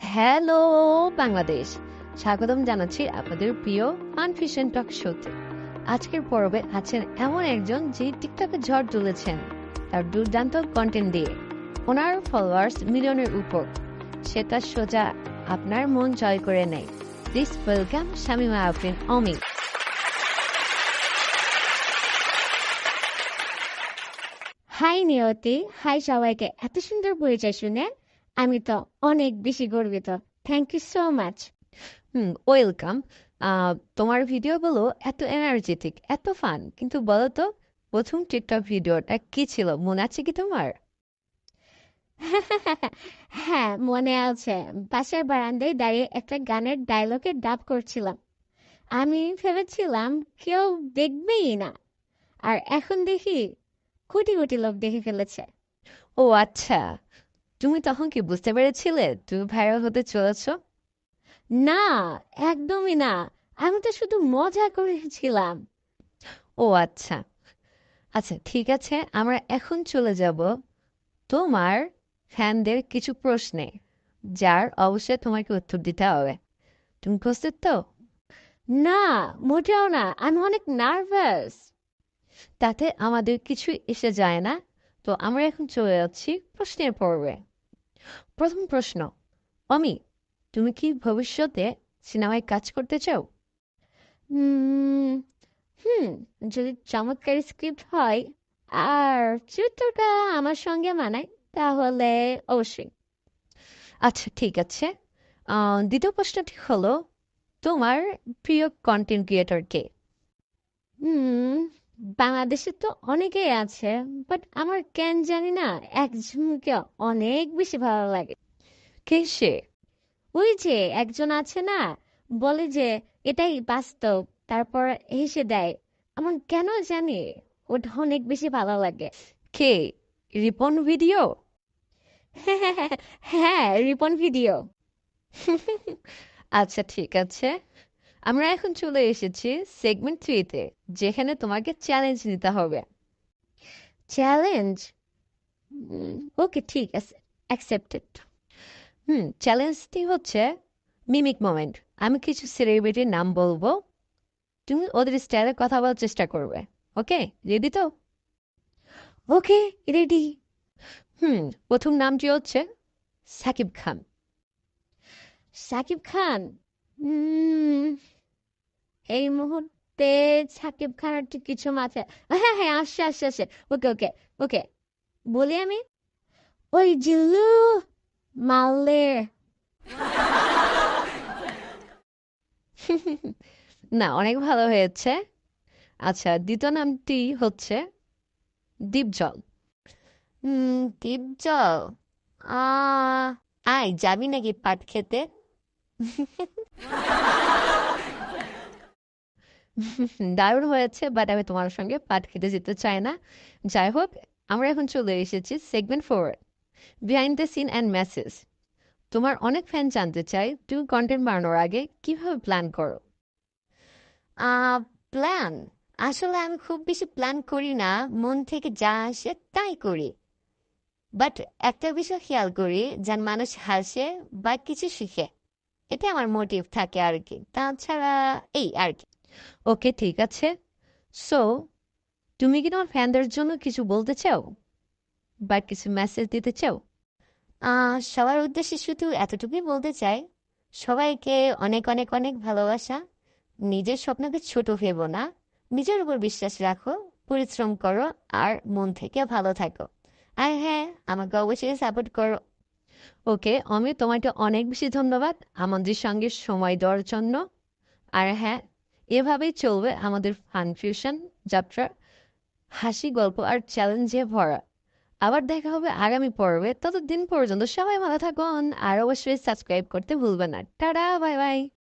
Hello Bangladesh, স্বাগতম জানাচ্ছি আপনাদের প্রিয় ফানফিশন টক শোতে। আজকের পর্বে আছেন এমন একজন যে টিকটকে ঝড় তুলেছেন তার দুর্দান্ত কন্টেন্ট দিয়ে। ওনার ফলোয়ার্স মিলিয়নের উপর, সেটা সোজা আপনার মন জয় করে নেয়। Please welcome Shamima Afrin Ami. Hi নিয়তি, হাই সবাইকে। এত সুন্দর পরিচয় শুনে আমি তো অনেক বেশি গর্বিত। Thank you so much. Welcome. তোমার ভিডিওগুলো এত এনার্জেটিক, এত ফান, কিন্তু বলো তো, প্রথম টিকটক ভিডিওটা কি ছিল মনে আছে কি তোমার? হ্যাঁ, মনে আছে। বাসার বারান্দায় দাঁড়িয়ে একটা গানের ডায়লগে ডাব করছিলাম। আমি ভেবেছিলাম কেউ দেখবেই না, আর এখন দেখি কোটি কোটি লোক দেখে ফেলেছে। ও আচ্ছা, তুমি তখন কি বুঝতে পেরেছিলে তুমি ভাইরাল হতে চলেছ? না, একদমই না। আমি তো শুধু মজা করেছিলাম। ও আচ্ছা, আচ্ছা ঠিক আছে, আমরা এখন চলে যাব তোমার ফ্যানদের কিছু প্রশ্নে, যার অবশ্যই তোমাকে উত্তর দিতে হবে। তুমি প্রস্তুত তো? না, মোটেও না। আমি অনেক নার্ভাস। তাতে আমাদের কিছু এসে যায় না। তো আমরা এখন চলে যাচ্ছি প্রশ্নের পর্বে। প্রথম প্রশ্ন, অমি, তুমি কি ভবিষ্যতে সিনেমায় কাজ করতে চাও? হুম হুম যদি চমৎকার স্ক্রিপ্ট হয় আর চরিত্রটা আমার সঙ্গে মানায়, তাহলে অবশ্যই। আচ্ছা ঠিক আছে। দ্বিতীয় প্রশ্নটি হলো, তোমার প্রিয় কন্টেন্ট ক্রিয়েটর কে? হুম বাংলাদেশে তো অনেকেই আছে, বাট আমার কেন জানি না একজনকে অনেক বেশি ভালো লাগে। কে সে? ওই যে একজন আছে না, বলে যে এটাই বাস্তব, তারপর হেসে দেয়। আমার কেন জানি ওটা অনেক বেশি ভালো লাগে। কে? রিপন ভিডিও? হ্যাঁ, রিপন ভিডিও। আচ্ছা ঠিক আছে, আমরা এখন চলে এসেছি সেগমেন্ট 3-তে, যেখানে তোমাকে চ্যালেঞ্জ নিতে হবে। চ্যালেঞ্জ? ওকে, ঠিক আছে, অ্যাকসেপ্টেড। চ্যালেঞ্জটি হচ্ছে মিমিক মোমেন্ট। আমি কিছু সেলিব্রিটির নাম বলবো, তুমি ওদের স্টাইলে কথা বলার চেষ্টা করবে। ওকে, রেডি তো? ওকে, রেডি। প্রথম নামটি হচ্ছে সাকিব খান। সাকিব খান? উম, এই মুহূর্তে সাকিব খানের তো কিছু মাথায়, হ্যাঁ হ্যাঁ, আসছে আসছে আসছে। ওকে ওকে ওকে, বলি আমি। ওই জিল্লু মারলে। না, অনেক ভালো হয়েছে। আচ্ছা, দ্বিতীয় নামটি হচ্ছে দীপজল। দীপজল? আহ আয়, যাবি নাকি পাট খেতে? দারুণ হয়েছে, বাট আমি তোমার সঙ্গে পাট খেতে যেতে চাই না। যাই হোক, আমরা এখন চলে এসেছি segment 4, behind the scene and message. তোমার অনেক ফ্যান জানতে চাই তুমি কন্টেন্ট বানানোর আগে কিভাবে প্ল্যান করো? প্ল্যান? আসলে আমি খুব বেশি প্ল্যান করি না, মন থেকে যা আসে তাই করি। বাট একটা বিষয় খেয়াল করি, যেন মানুষ হাসে বা কিছু শিখে। এটা আমার মোটিভ থাকে আর কি, তাছাড়া এই আর কি। ওকে ঠিক আছে। সো, তুমি কি তোমার ফ্যানদের জন্য কিছু বলতে চাও বা কিছু মেসেজ দিতে চাও? সবার উদ্দেশ্যে শুধু এতটুকুই বলতে চাই, সবাইকে অনেক অনেক অনেক ভালোবাসা। নিজের স্বপ্নকে ছোট ভেবো না, নিজের উপর বিশ্বাস রাখো, পরিশ্রম করো, আর মন থেকে ভালো থাকো। আর হ্যাঁ, আমাকে অবশ্যই সাপোর্ট করো। ওকে আমি তোমাকে অনেক বেশি ধন্যবাদ আমাদের সঙ্গে সময় দেওয়ার জন্য। আর হ্যাঁ, এভাবেই চলবে আমাদের ফান ফিউশন যাত্রা, হাসি, গল্প আর চ্যালেঞ্জে ভরা। আবার দেখা হবে আগামী পর্বে। ততদিন পর্যন্ত সবাই ভালো থাকুন, আর অবশ্যই সাবস্ক্রাইব করতে ভুলবেন না। Tata, bye bye.